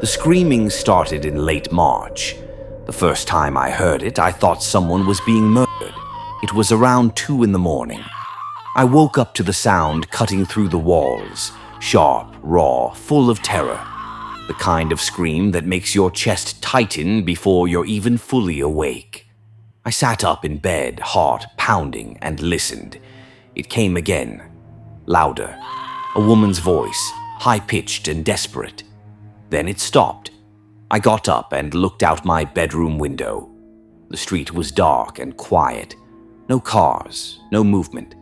The screaming started in late March. The first time I heard it, I thought someone was being murdered. It was around 2 in the morning. I woke up to the sound cutting through the walls, sharp, raw, full of terror. The kind of scream that makes your chest tighten before you're even fully awake. I sat up in bed, heart pounding, and listened. It came again, louder. A woman's voice, high-pitched and desperate. Then it stopped. I got up and looked out my bedroom window. The street was dark and quiet. No cars, no movement.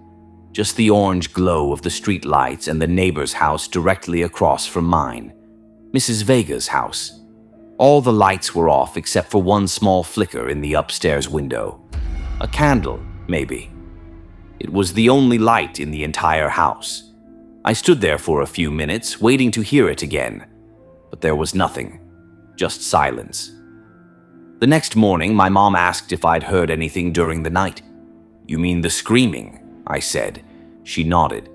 Just the orange glow of the street lights and the neighbor's house directly across from mine. Mrs. Vega's house. All the lights were off except for one small flicker in the upstairs window. A candle, maybe. It was the only light in the entire house. I stood there for a few minutes, waiting to hear it again. But there was nothing. Just silence. The next morning, my mom asked if I'd heard anything during the night. "You mean the screaming?" I said. She nodded.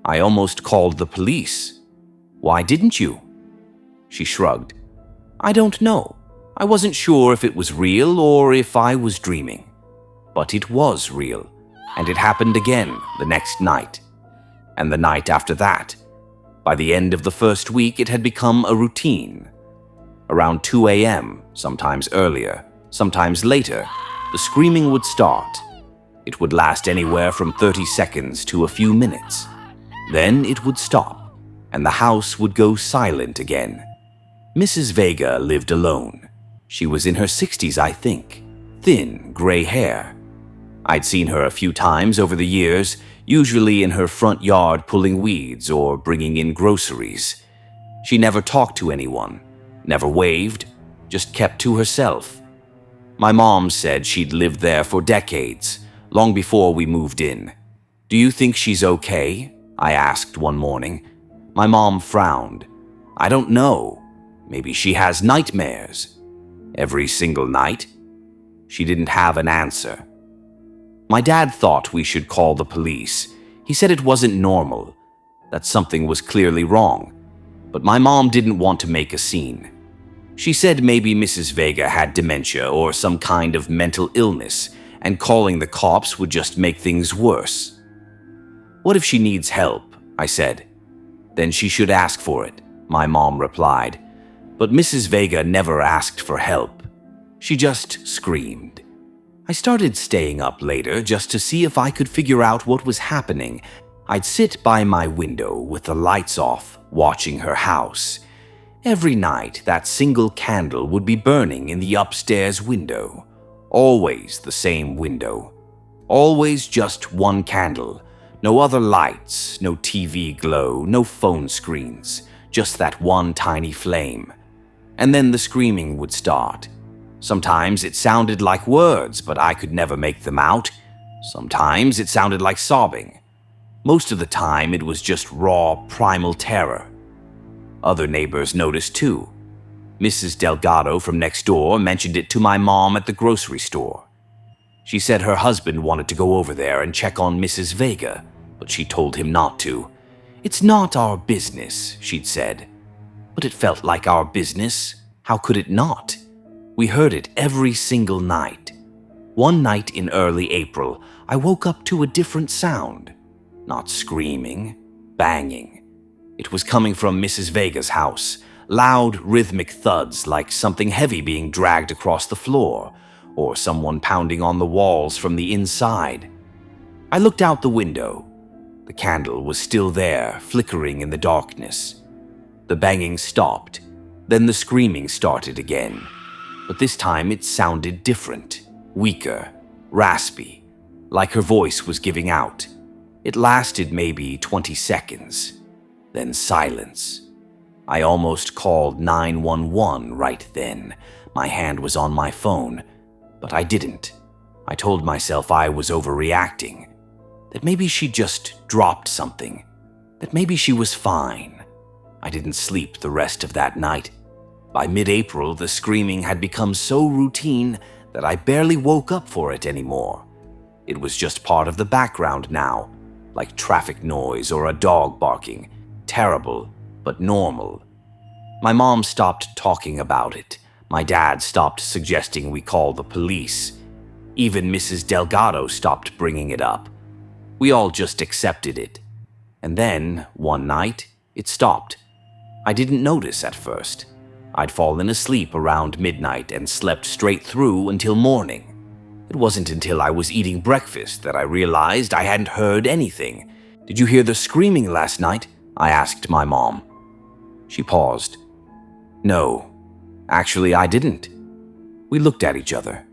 "I almost called the police." "Why didn't you?" She shrugged. "I don't know. I wasn't sure if it was real or if I was dreaming. But it was real, and it happened again the next night. And the night after that. By the end of the first week, it had become a routine. Around 2 a.m., sometimes earlier, sometimes later, the screaming would start. It would last anywhere from 30 seconds to a few minutes. Then it would stop, and the house would go silent again. Mrs. Vega lived alone. She was in her 60s, I think. Thin, gray hair. I'd seen her a few times over the years, usually in her front yard pulling weeds or bringing in groceries. She never talked to anyone, never waved, just kept to herself. My mom said she'd lived there for decades, long before we moved in. "Do you think she's okay?" I asked one morning. My mom frowned. "I don't know. Maybe she has nightmares." "Every single night?" She didn't have an answer. My dad thought we should call the police. He said it wasn't normal, that something was clearly wrong. But my mom didn't want to make a scene. She said maybe Mrs. Vega had dementia or some kind of mental illness, and calling the cops would just make things worse. "What if she needs help?" I said. "Then she should ask for it," my mom replied. But Mrs. Vega never asked for help. She just screamed. I started staying up later just to see if I could figure out what was happening. I'd sit by my window with the lights off, watching her house. Every night, that single candle would be burning in the upstairs window. Always the same window. Always just one candle. No other lights, no TV glow, no phone screens. Just that one tiny flame. And then the screaming would start. Sometimes it sounded like words, but I could never make them out. Sometimes it sounded like sobbing. Most of the time, it was just raw, primal terror. Other neighbors noticed too. Mrs. Delgado from next door mentioned it to my mom at the grocery store. She said her husband wanted to go over there and check on Mrs. Vega, but she told him not to. "It's not our business," she'd said. But it felt like our business. How could it not? We heard it every single night. One night in early April, I woke up to a different sound. Not screaming, banging. It was coming from Mrs. Vega's house. Loud, rhythmic thuds like something heavy being dragged across the floor, or someone pounding on the walls from the inside. I looked out the window. The candle was still there, flickering in the darkness. The banging stopped. Then the screaming started again. But this time it sounded different, weaker, raspy, like her voice was giving out. It lasted maybe 20 seconds. Then silence. I almost called 911 right then. My hand was on my phone, but I didn't. I told myself I was overreacting, that maybe she just dropped something, that maybe she was fine. I didn't sleep the rest of that night. By mid-April, the screaming had become so routine that I barely woke up for it anymore. It was just part of the background now, like traffic noise or a dog barking. Terrible, but normal. My mom stopped talking about it. My dad stopped suggesting we call the police. Even Mrs. Delgado stopped bringing it up. We all just accepted it. And then, one night, it stopped. I didn't notice at first. I'd fallen asleep around midnight and slept straight through until morning. It wasn't until I was eating breakfast that I realized I hadn't heard anything. "Did you hear the screaming last night?" I asked my mom. She paused. "No, actually I didn't." We looked at each other.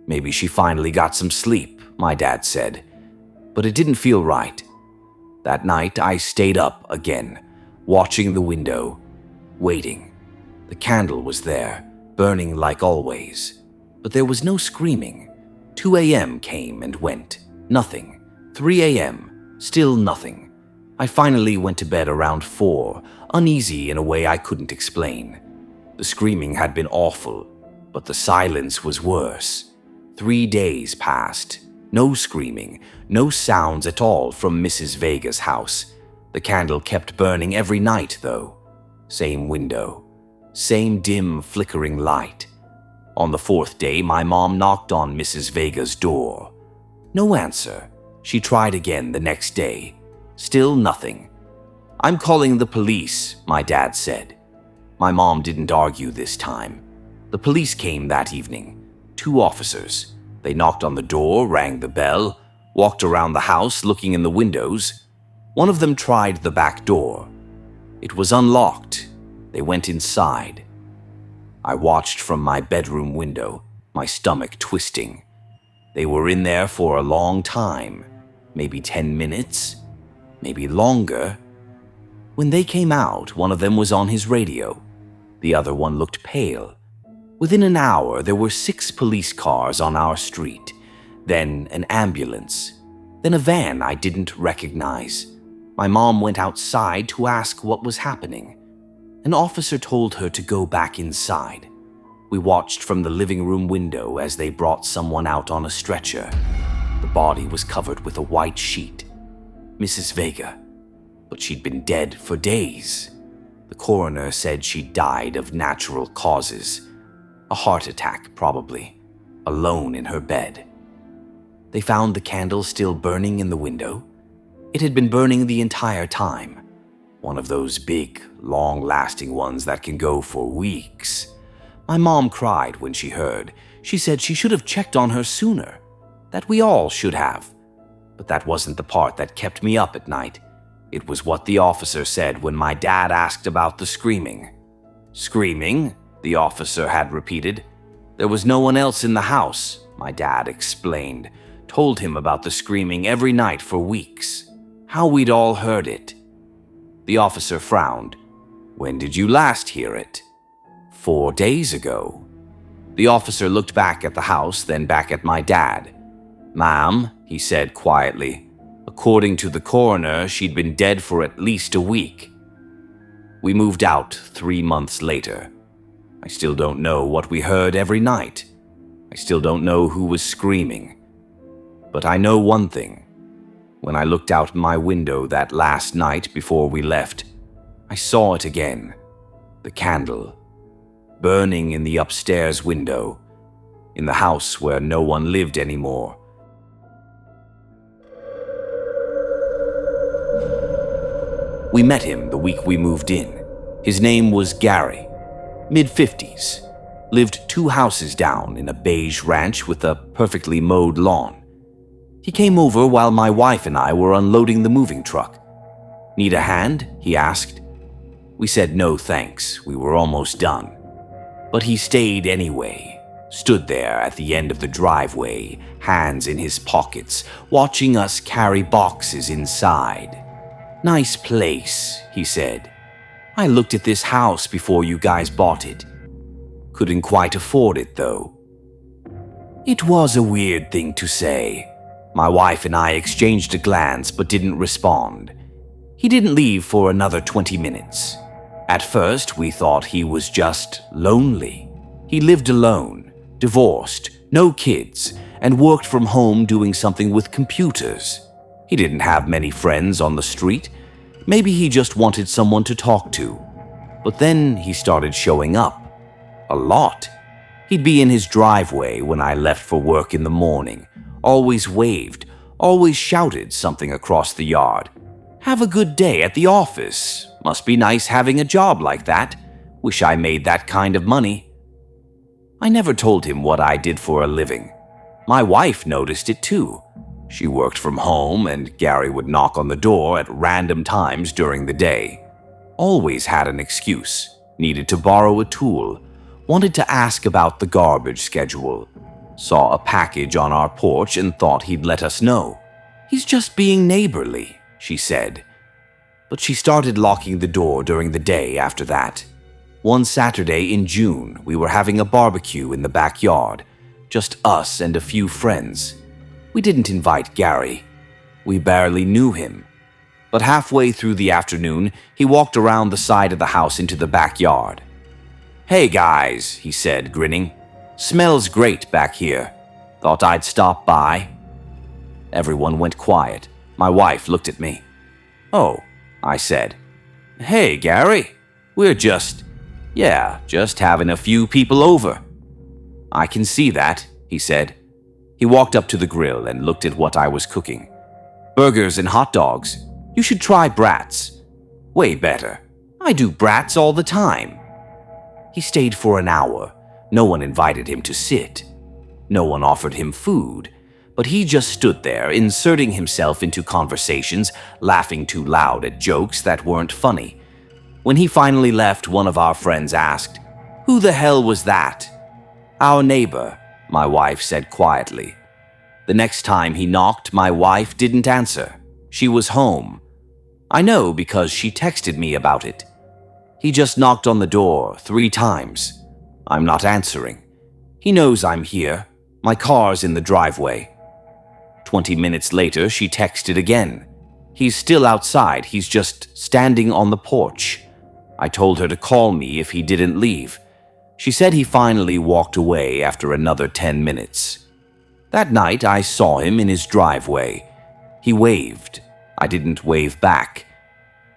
"Maybe she finally got some sleep," my dad said. But it didn't feel right. That night I stayed up again, watching the window, waiting. The candle was there, burning like always. But there was no screaming. 2 a.m. came and went. Nothing. 3 a.m. Still nothing. I finally went to bed around 4, uneasy in a way I couldn't explain. The screaming had been awful, but the silence was worse. 3 days passed. No screaming, no sounds at all from Mrs. Vega's house. The candle kept burning every night, though. Same window. Same dim, flickering light. On the 4th day, my mom knocked on Mrs. Vega's door. No answer. She tried again the next day. Still nothing. "I'm calling the police," my dad said. My mom didn't argue this time. The police came that evening. 2 officers. They knocked on the door, rang the bell, walked around the house looking in the windows. One of them tried the back door. It was unlocked. They went inside. I watched from my bedroom window, my stomach twisting. They were in there for a long time, maybe 10 minutes, maybe longer. When they came out, one of them was on his radio. The other one looked pale. Within an hour, there were 6 police cars on our street, then an ambulance, then a van I didn't recognize. My mom went outside to ask what was happening. An officer told her to go back inside. We watched from the living room window as they brought someone out on a stretcher. The body was covered with a white sheet. Mrs. Vega. But she'd been dead for days. The coroner said she died of natural causes. A heart attack, probably. Alone in her bed. They found the candle still burning in the window. It had been burning the entire time. One of those big, long-lasting ones that can go for weeks. My mom cried when she heard. She said she should have checked on her sooner. That we all should have. But that wasn't the part that kept me up at night. It was what the officer said when my dad asked about the screaming. "Screaming?" the officer had repeated. "There was no one else in the house," my dad explained. Told him about the screaming every night for weeks. How we'd all heard it. The officer frowned. "When did you last hear it?" 4 days ago. The officer looked back at the house, then back at my dad. "Ma'am," he said quietly, "according to the coroner, she'd been dead for at least a week." We moved out 3 months later. I still don't know what we heard every night. I still don't know who was screaming. But I know one thing. When I looked out my window that last night before we left, I saw it again. The candle. Burning in the upstairs window. In the house where no one lived anymore. We met him the week we moved in. His name was Gary. Mid-50s. Lived 2 houses down in a beige ranch with a perfectly mowed lawn. He came over while my wife and I were unloading the moving truck. "Need a hand?" he asked. We said no thanks, we were almost done. But he stayed anyway, stood there at the end of the driveway, hands in his pockets, watching us carry boxes inside. "Nice place," he said. "I looked at this house before you guys bought it. Couldn't quite afford it, though." It was a weird thing to say. My wife and I exchanged a glance but didn't respond. He didn't leave for another 20 minutes. At first, we thought he was just lonely. He lived alone, divorced, no kids, and worked from home doing something with computers. He didn't have many friends on the street. Maybe he just wanted someone to talk to. But then he started showing up. A lot. He'd be in his driveway when I left for work in the morning, always waved, always shouted something across the yard. "Have a good day at the office. Must be nice having a job like that. Wish I made that kind of money." I never told him what I did for a living. My wife noticed it too. She worked from home, and Gary would knock on the door at random times during the day. Always had an excuse. Needed to borrow a tool. Wanted to ask about the garbage schedule. Saw a package on our porch and thought he'd let us know. "He's just being neighborly," she said. But she started locking the door during the day after that. One Saturday in June, we were having a barbecue in the backyard. Just us and a few friends. We didn't invite Gary. We barely knew him. But halfway through the afternoon, he walked around the side of the house into the backyard. "Hey guys," he said, grinning. "Smells great back here. Thought I'd stop by." Everyone went quiet. My wife looked at me. "Oh," I said. "Hey, Gary. We're just having a few people over." "I can see that," he said. He walked up to the grill and looked at what I was cooking. "Burgers and hot dogs. You should try brats. Way better. I do brats all the time." He stayed for an hour. No one invited him to sit. No one offered him food. But he just stood there, inserting himself into conversations, laughing too loud at jokes that weren't funny. When he finally left, one of our friends asked, "Who the hell was that?" "Our neighbor," my wife said quietly. The next time he knocked, my wife didn't answer. She was home. I know because she texted me about it. He just knocked on the door 3 times. I'm not answering. He knows I'm here. My car's in the driveway. 20 minutes later, she texted again. He's still outside. He's just standing on the porch. I told her to call me if he didn't leave. She said he finally walked away after another 10 minutes. That night, I saw him in his driveway. He waved. I didn't wave back.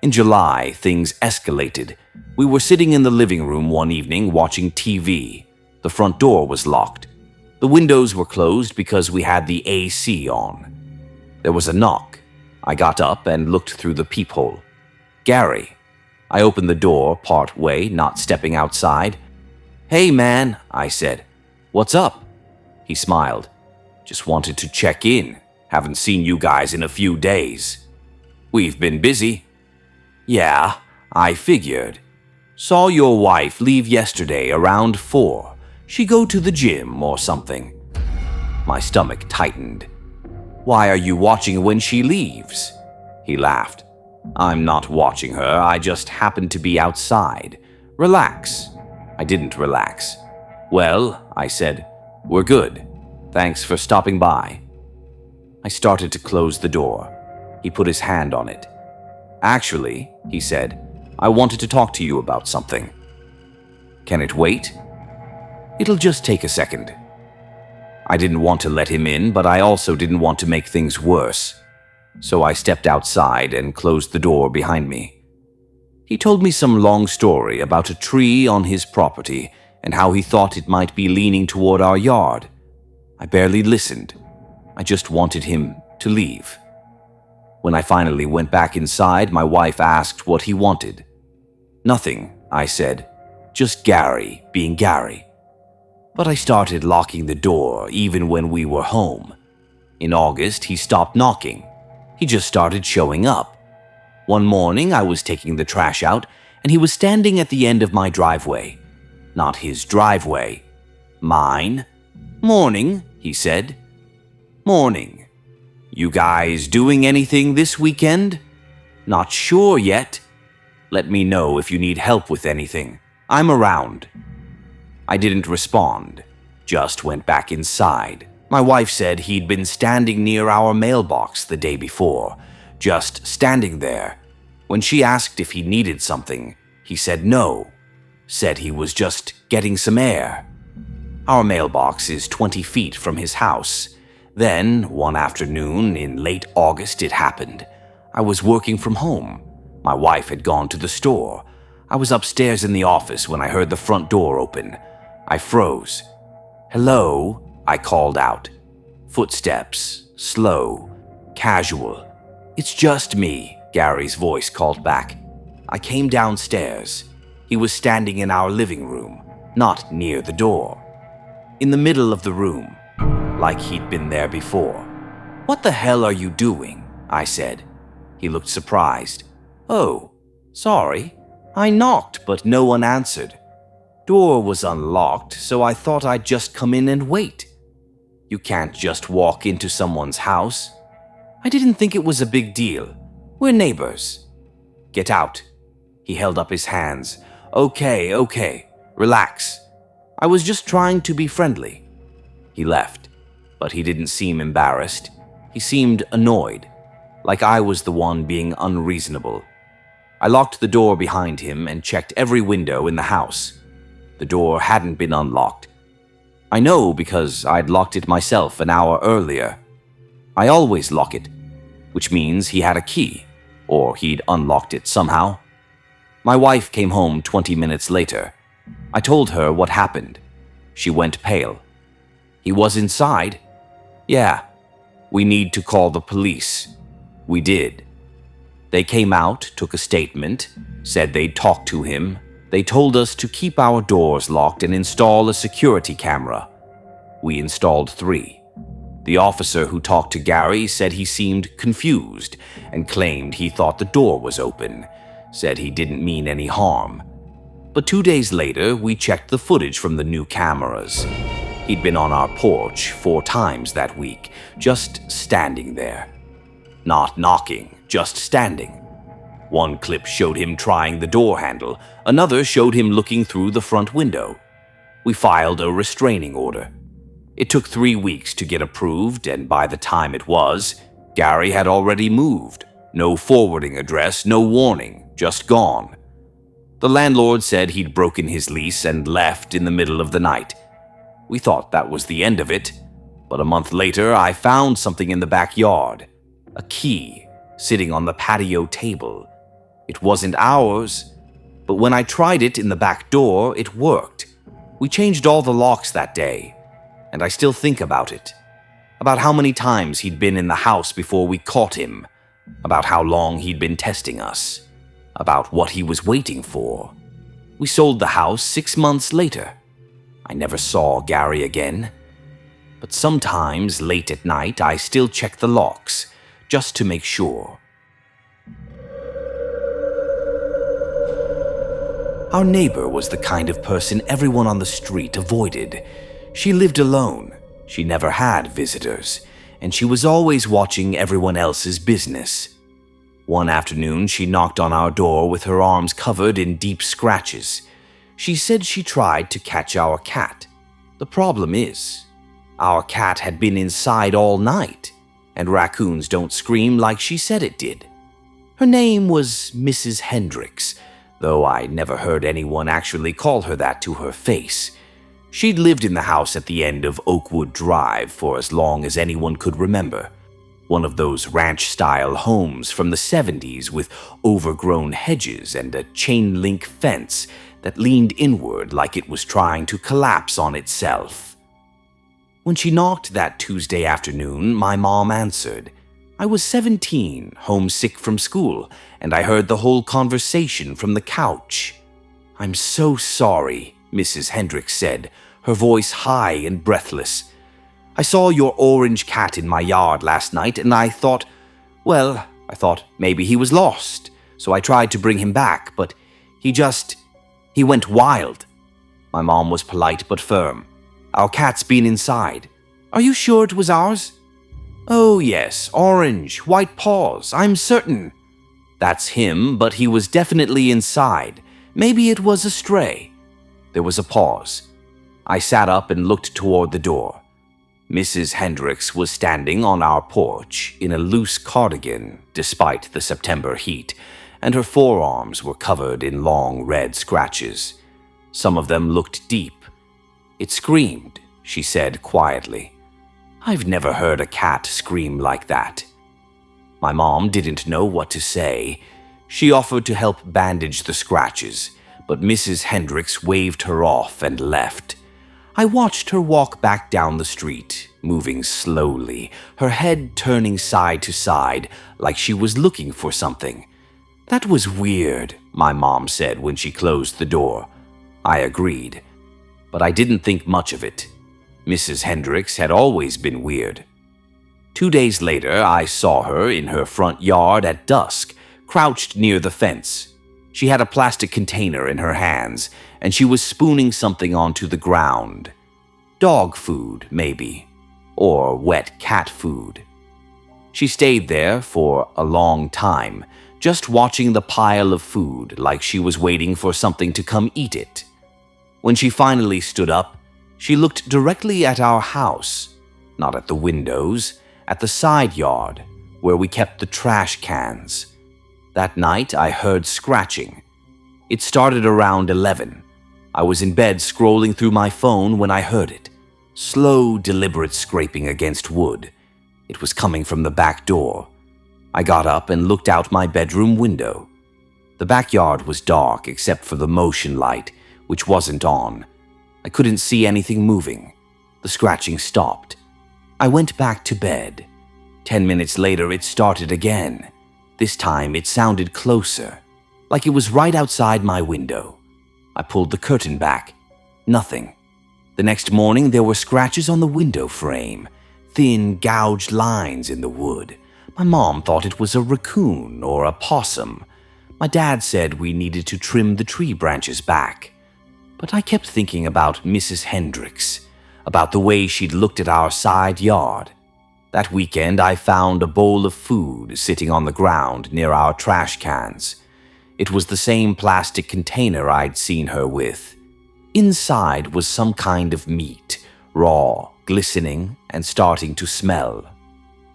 In July, things escalated. We were sitting in the living room one evening watching TV. The front door was locked. The windows were closed because we had the AC on. There was a knock. I got up and looked through the peephole. Gary. I opened the door part way, not stepping outside. "Hey, man," I said. "What's up?" He smiled. "Just wanted to check in. Haven't seen you guys in a few days." "We've been busy." "Yeah, I figured. Saw your wife leave yesterday around 4. She go to the gym or something." My stomach tightened. "Why are you watching when she leaves?" He laughed. "I'm not watching her. I just happened to be outside. Relax." I didn't relax. "Well," I said, "we're good. Thanks for stopping by." I started to close the door. He put his hand on it. "Actually," he said, "I wanted to talk to you about something." "Can it wait?" "It'll just take a second." I didn't want to let him in, but I also didn't want to make things worse. So I stepped outside and closed the door behind me. He told me some long story about a tree on his property and how he thought it might be leaning toward our yard. I barely listened. I just wanted him to leave. When I finally went back inside, my wife asked what he wanted. "Nothing," I said. "Just Gary being Gary." But I started locking the door even when we were home. In August, he stopped knocking. He just started showing up. One morning, I was taking the trash out, and he was standing at the end of my driveway. Not his driveway. Mine. "Morning," he said. "Morning. You guys doing anything this weekend?" "Not sure yet." "Let me know if you need help with anything. I'm around." I didn't respond, just went back inside. My wife said he'd been standing near our mailbox the day before, just standing there. When she asked if he needed something, he said no. Said he was just getting some air. Our mailbox is 20 feet from his house. Then, one afternoon in late August, it happened. I was working from home. My wife had gone to the store. I was upstairs in the office when I heard the front door open. I froze. "Hello?" I called out. Footsteps, slow, casual. "It's just me," Gary's voice called back. I came downstairs. He was standing in our living room, not near the door. In the middle of the room, like he'd been there before. "What the hell are you doing?" I said. He looked surprised. "Oh, sorry. I knocked, but no one answered. Door was unlocked, so I thought I'd just come in and wait." "You can't just walk into someone's house." "I didn't think it was a big deal. We're neighbors." "Get out." He held up his hands. Okay, relax. I was just trying to be friendly." He left, but he didn't seem embarrassed. He seemed annoyed, like I was the one being unreasonable. I locked the door behind him and checked every window in the house. The door hadn't been unlocked. I know because I'd locked it myself an hour earlier. I always lock it, which means he had a key, or he'd unlocked it somehow. My wife came home 20 minutes later. I told her what happened. She went pale. "He was inside?" "Yeah. We need to call the police." We did. They came out, took a statement, said they'd talk to him. They told us to keep our doors locked and install a security camera. We installed 3. The officer who talked to Gary said he seemed confused and claimed he thought the door was open, said he didn't mean any harm. But 2 days later, we checked the footage from the new cameras. He'd been on our porch 4 times that week, just standing there. Not knocking, just standing. One clip showed him trying the door handle, another showed him looking through the front window. We filed a restraining order. It took 3 weeks to get approved, and by the time it was, Gary had already moved. No forwarding address, no warning, just gone. The landlord said he'd broken his lease and left in the middle of the night. We thought that was the end of it, but a month later I found something in the backyard. A key sitting on the patio table. It wasn't ours, but when I tried it in the back door, it worked. We changed all the locks that day, and I still think about it. About how many times he'd been in the house before we caught him. About how long he'd been testing us. About what he was waiting for. We sold the house 6 months later. I never saw Gary again. But sometimes, late at night, I still check the locks, just to make sure. Our neighbor was the kind of person everyone on the street avoided. She lived alone. She never had visitors, and she was always watching everyone else's business. One afternoon, she knocked on our door with her arms covered in deep scratches. She said she tried to catch our cat. The problem is, our cat had been inside all night, and raccoons don't scream like she said it did. Her name was Mrs. Hendricks, though I never heard anyone actually call her that to her face. She'd lived in the house at the end of Oakwood Drive for as long as anyone could remember. One of those ranch-style homes from the 70s with overgrown hedges and a chain-link fence that leaned inward like it was trying to collapse on itself. When she knocked that Tuesday afternoon, my mom answered. I was 17, homesick from school, and I heard the whole conversation from the couch. "I'm so sorry," Mrs. Hendricks said, her voice high and breathless. "I saw your orange cat in my yard last night, and I thought maybe he was lost, so I tried to bring him back, but he went wild." My mom was polite but firm. "Our cat's been inside. Are you sure it was ours?" "Oh yes, orange, white paws, I'm certain." "That's him, but he was definitely inside. Maybe it was a stray." There was a pause. I sat up and looked toward the door. Mrs. Hendricks was standing on our porch in a loose cardigan despite the September heat, and her forearms were covered in long red scratches. Some of them looked deep. "It screamed," she said quietly. "I've never heard a cat scream like that." My mom didn't know what to say. She offered to help bandage the scratches. but Mrs. Hendricks waved her off and left. I watched her walk back down the street, moving slowly, her head turning side to side like she was looking for something. "That was weird," my mom said when she closed the door. I agreed, but I didn't think much of it. Mrs. Hendricks had always been weird. 2 days later, I saw her in her front yard at dusk, crouched near the fence. She had a plastic container in her hands, and she was spooning something onto the ground. Dog food, maybe, or wet cat food. She stayed there for a long time, just watching the pile of food like she was waiting for something to come eat it. When she finally stood up, she looked directly at our house, not at the windows, at the side yard where we kept the trash cans. That night I heard scratching. It started around 11. I was in bed scrolling through my phone when I heard it. Slow, deliberate scraping against wood. It was coming from the back door. I got up and looked out my bedroom window. The backyard was dark except for the motion light, which wasn't on. I couldn't see anything moving. The scratching stopped. I went back to bed. 10 minutes later, it started again. This time, it sounded closer, like it was right outside my window. I pulled the curtain back. Nothing. The next morning, there were scratches on the window frame, thin, gouged lines in the wood. My mom thought it was a raccoon or a possum. My dad said we needed to trim the tree branches back. But I kept thinking about Mrs. Hendricks, about the way she'd looked at our side yard. That weekend, I found a bowl of food sitting on the ground near our trash cans. It was the same plastic container I'd seen her with. Inside was some kind of meat, raw, glistening, and starting to smell.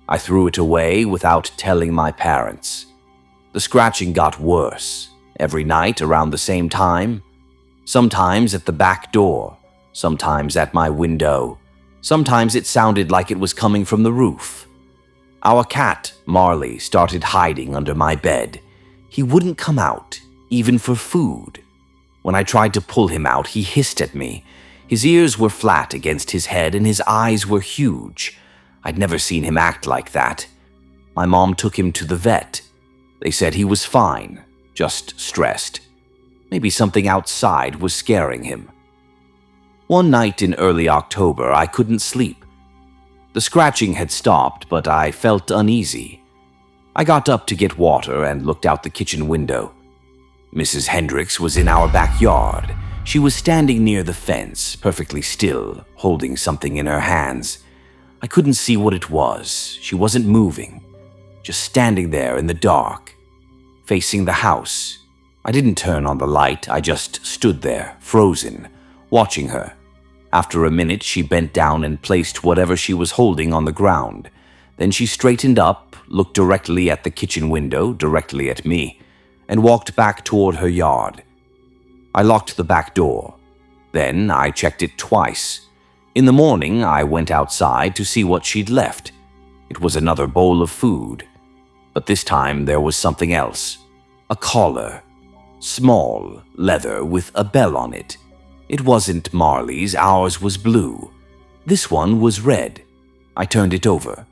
I threw it away without telling my parents. The scratching got worse, every night around the same time. Sometimes at the back door, sometimes at my window. Sometimes it sounded like it was coming from the roof. Our cat, Marley, started hiding under my bed. He wouldn't come out, even for food. When I tried to pull him out, he hissed at me. His ears were flat against his head and his eyes were huge. I'd never seen him act like that. My mom took him to the vet. They said he was fine, just stressed. Maybe something outside was scaring him. One night in early October, I couldn't sleep. The scratching had stopped, but I felt uneasy. I got up to get water and looked out the kitchen window. Mrs. Hendricks was in our backyard. She was standing near the fence, perfectly still, holding something in her hands. I couldn't see what it was. She wasn't moving, just standing there in the dark, facing the house. I didn't turn on the light. I just stood there, frozen, watching her. After a minute, she bent down and placed whatever she was holding on the ground. Then she straightened up, looked directly at the kitchen window, directly at me, and walked back toward her yard. I locked the back door. Then I checked it twice. In the morning, I went outside to see what she'd left. It was another bowl of food. But this time there was something else. A collar. Small, leather with a bell on it. It wasn't Marley's, ours was blue. This one was red. I turned it over.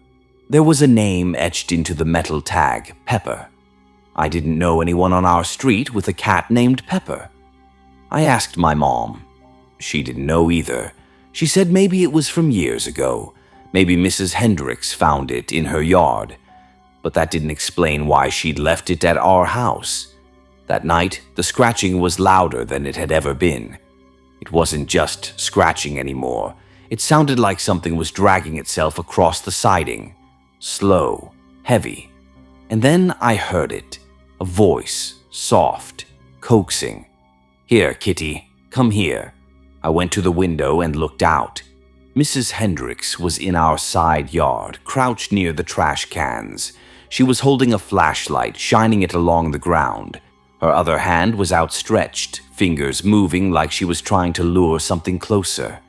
There was a name etched into the metal tag, Pepper. I didn't know anyone on our street with a cat named Pepper. I asked my mom. She didn't know either. She said maybe it was from years ago. Maybe Mrs. Hendricks found it in her yard. But that didn't explain why she'd left it at our house. That night, the scratching was louder than it had ever been. It wasn't just scratching anymore. It sounded like something was dragging itself across the siding. Slow, heavy. And then I heard it. A voice, soft, coaxing. "Here, kitty, come here." I went to the window and looked out. Mrs. Hendricks was in our side yard, crouched near the trash cans. She was holding a flashlight, shining it along the ground. Her other hand was outstretched, fingers moving like she was trying to lure something closer.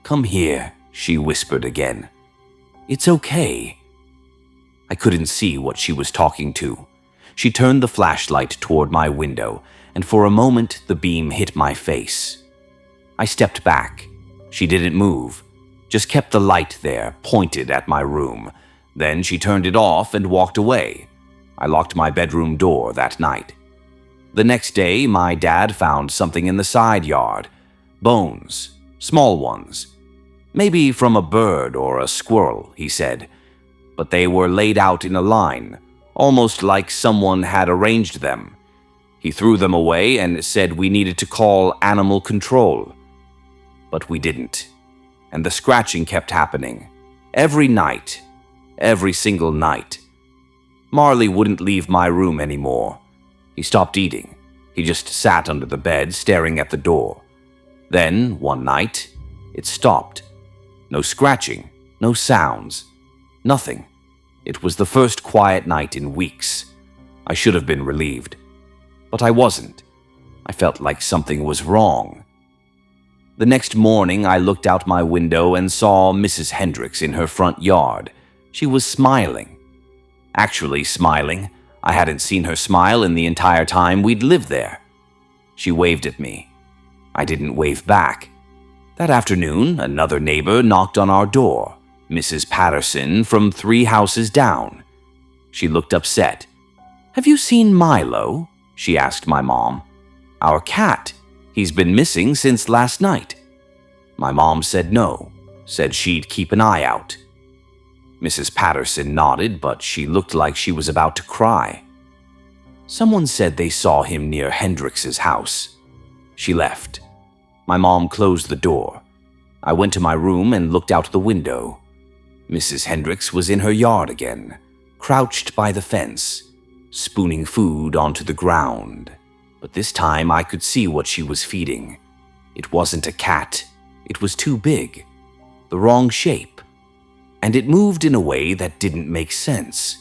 "Come here," she whispered again. "It's okay." I couldn't see what she was talking to. She turned the flashlight toward my window, and for a moment the beam hit my face. I stepped back. She didn't move, just kept the light there, pointed at my room. Then she turned it off and walked away. I locked my bedroom door that night. The next day, my dad found something in the side yard. Bones, small ones. Maybe from a bird or a squirrel, he said. But they were laid out in a line, almost like someone had arranged them. He threw them away and said we needed to call animal control. But we didn't. And the scratching kept happening. Every night. Every single night. Marley wouldn't leave my room anymore. He stopped eating. He just sat under the bed, staring at the door. Then, one night, it stopped. No scratching, no sounds, nothing. It was the first quiet night in weeks. I should have been relieved. But I wasn't. I felt like something was wrong. The next morning, I looked out my window and saw Mrs. Hendricks in her front yard. She was smiling. Actually smiling. I hadn't seen her smile in the entire time we'd lived there. She waved at me. I didn't wave back. That afternoon, another neighbor knocked on our door, Mrs. Patterson from 3 houses down. She looked upset. "Have you seen Milo?" she asked my mom. "Our cat. He's been missing since last night." My mom said no, said she'd keep an eye out. Mrs. Patterson nodded, but she looked like she was about to cry. Someone said they saw him near Hendricks's house. She left. My mom closed the door. I went to my room and looked out the window. Mrs. Hendricks was in her yard again, crouched by the fence, spooning food onto the ground. But this time I could see what she was feeding. It wasn't a cat. It was too big. The wrong shape. And it moved in a way that didn't make sense.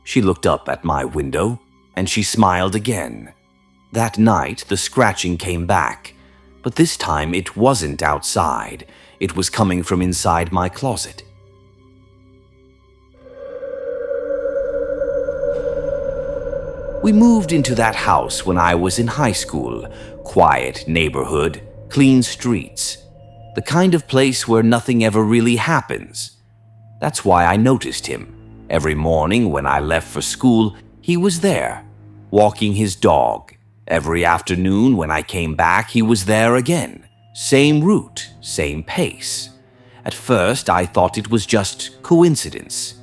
She looked up at my window, and she smiled again. That night, the scratching came back, but this time it wasn't outside. It was coming from inside my closet. We moved into that house when I was in high school. Quiet neighborhood, clean streets. The kind of place where nothing ever really happens. That's why I noticed him. Every morning when I left for school, he was there, walking his dog. Every afternoon when I came back, he was there again. Same route, same pace. At first, I thought it was just coincidence.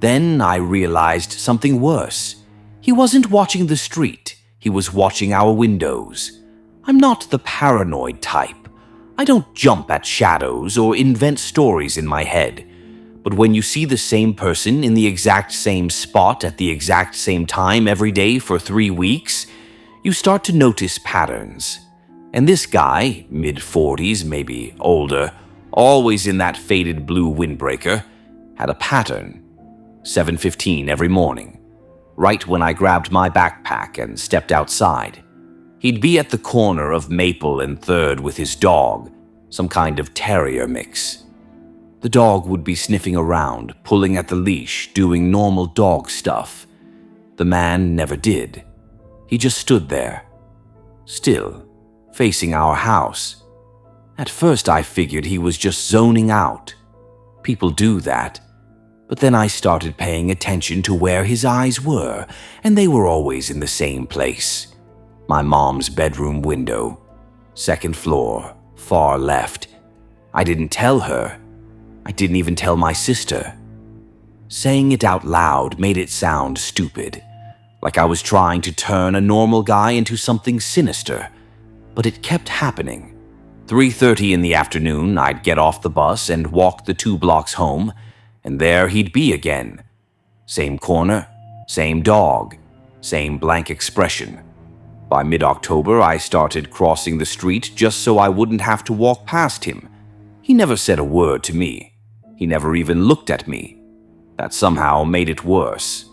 Then I realized something worse. He wasn't watching the street. He was watching our windows. I'm not the paranoid type. I don't jump at shadows or invent stories in my head. But when you see the same person in the exact same spot at the exact same time every day for 3 weeks, you start to notice patterns. And this guy, mid-40s, maybe older, always in that faded blue windbreaker, had a pattern. 7:15 every morning, right when I grabbed my backpack and stepped outside. He'd be at the corner of Maple and 3rd with his dog, some kind of terrier mix. The dog would be sniffing around, pulling at the leash, doing normal dog stuff. The man never did. He just stood there, still, facing our house. At first I figured he was just zoning out. People do that. But then I started paying attention to where his eyes were, and they were always in the same place. My mom's bedroom window, 2nd floor, far left. I didn't tell her. I didn't even tell my sister. Saying it out loud made it sound stupid, like I was trying to turn a normal guy into something sinister. But it kept happening. 3:30 in the afternoon, I'd get off the bus and walk the 2 blocks home, and there he'd be again. Same corner, same dog, same blank expression. By mid-October, I started crossing the street just so I wouldn't have to walk past him. He never said a word to me. He never even looked at me. That somehow made it worse.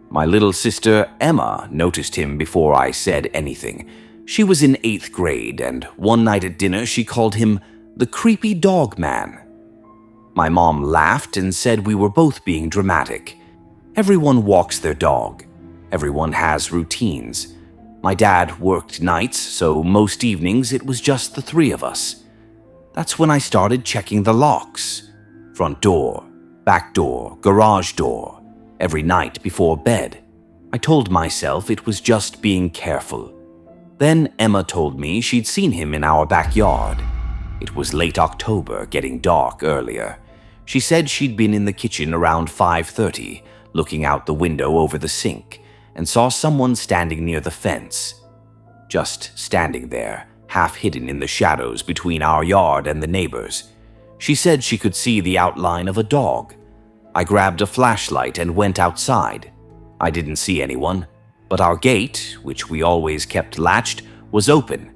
My little sister, Emma, noticed him before I said anything. She was in 8th grade, and one night at dinner she called him the creepy dog man. My mom laughed and said we were both being dramatic. Everyone walks their dog. Everyone has routines. My dad worked nights, so most evenings it was just the three of us. That's when I started checking the locks. Front door, back door, garage door, every night before bed. I told myself it was just being careful. Then Emma told me she'd seen him in our backyard. It was late October, getting dark earlier. She said she'd been in the kitchen around 5:30, looking out the window over the sink, and saw someone standing near the fence. Just standing there, half hidden in the shadows between our yard and the neighbors. She said she could see the outline of a dog. I grabbed a flashlight and went outside. I didn't see anyone, but our gate, which we always kept latched, was open.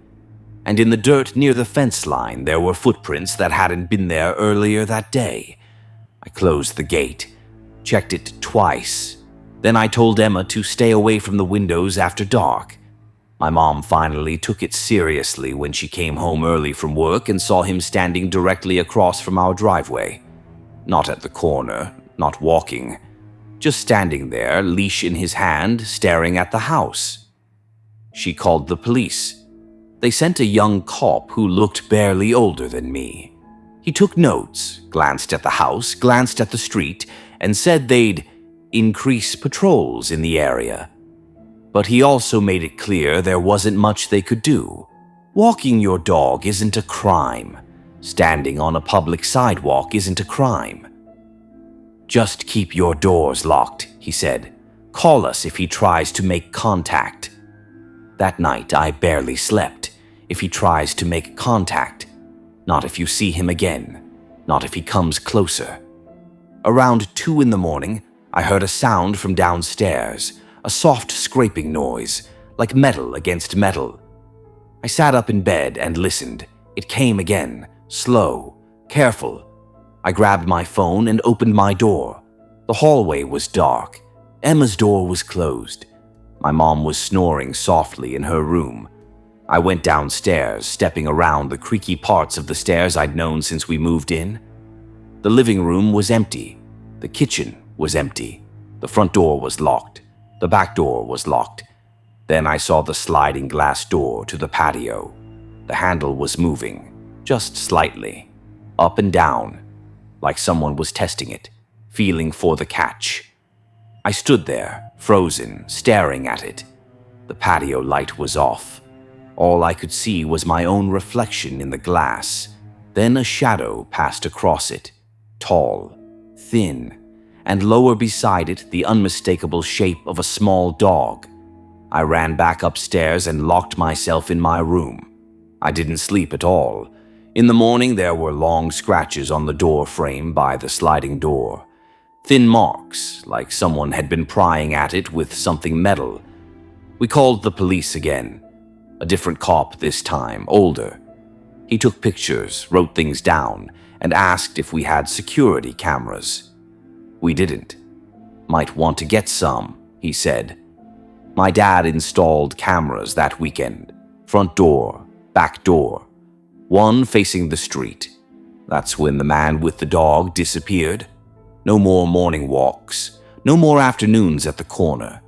And in the dirt near the fence line, there were footprints that hadn't been there earlier that day. I closed the gate, checked it twice. Then I told Emma to stay away from the windows after dark. My mom finally took it seriously when she came home early from work and saw him standing directly across from our driveway. Not at the corner, not walking, just standing there, leash in his hand, staring at the house. She called the police. They sent a young cop who looked barely older than me. He took notes, glanced at the house, glanced at the street, and said they'd increase patrols in the area. But he also made it clear there wasn't much they could do. Walking your dog isn't a crime. Standing on a public sidewalk isn't a crime. Just keep your doors locked, he said. Call us if he tries to make contact. That night, I barely slept. If he tries to make contact. Not if you see him again. Not if he comes closer. Around 2 in the morning, I heard a sound from downstairs, a soft scraping noise, like metal against metal. I sat up in bed and listened. It came again, slow, careful. I grabbed my phone and opened my door. The hallway was dark. Emma's door was closed. My mom was snoring softly in her room. I went downstairs, stepping around the creaky parts of the stairs I'd known since we moved in. The living room was empty. The kitchen was empty. The front door was locked. The back door was locked. Then I saw the sliding glass door to the patio. The handle was moving, just slightly, up and down, like someone was testing it, feeling for the catch. I stood there, frozen, staring at it. The patio light was off. All I could see was my own reflection in the glass. Then a shadow passed across it, tall, thin, and lower beside it the unmistakable shape of a small dog. I ran back upstairs and locked myself in my room. I didn't sleep at all. In the morning there were long scratches on the door frame by the sliding door. Thin marks, like someone had been prying at it with something metal. We called the police again. A different cop this time, older. He took pictures, wrote things down, and asked if we had security cameras. We didn't. Might want to get some, he said. My dad installed cameras that weekend. Front door, back door. One facing the street. That's when the man with the dog disappeared. No more morning walks. No more afternoons at the corner.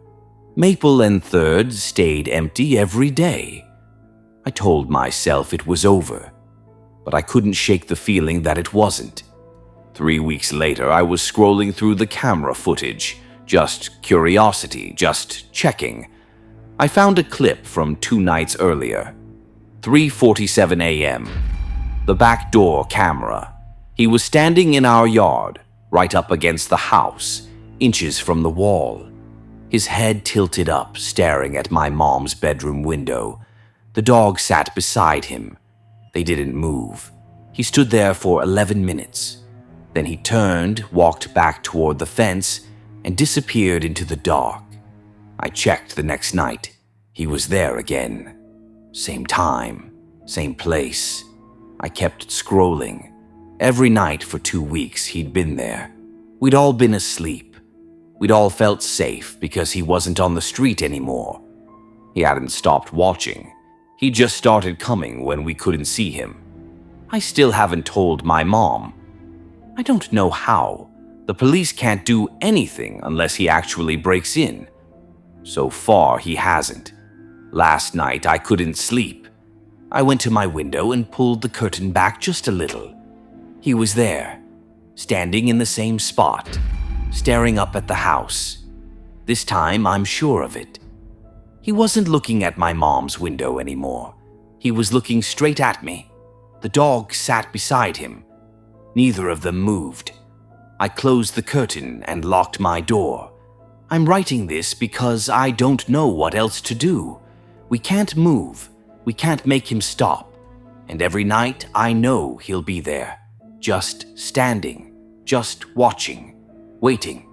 Maple and 3rd stayed empty every day. I told myself it was over, but I couldn't shake the feeling that it wasn't. 3 weeks later, I was scrolling through the camera footage, just curiosity, just checking. I found a clip from 2 nights earlier, 3:47 a.m. The back door camera. He was standing in our yard, right up against the house, inches from the wall. His head tilted up, staring at my mom's bedroom window. The dog sat beside him. They didn't move. He stood there for 11 minutes. Then he turned, walked back toward the fence, and disappeared into the dark. I checked the next night. He was there again. Same time, same place. I kept scrolling. Every night for 2 weeks he'd been there. We'd all been asleep. We'd all felt safe because he wasn't on the street anymore. He hadn't stopped watching. He just started coming when we couldn't see him. I still haven't told my mom. I don't know how. The police can't do anything unless he actually breaks in. So far, he hasn't. Last night I couldn't sleep. I went to my window and pulled the curtain back just a little. He was there, standing in the same spot, staring up at the house. This time I'm sure of it. He wasn't looking at my mom's window anymore. He was looking straight at me. The dog sat beside him. Neither of them moved. I closed the curtain and locked my door. I'm writing this because I don't know what else to do. We can't move. We can't make him stop. And every night I know he'll be there, just standing, just watching, waiting.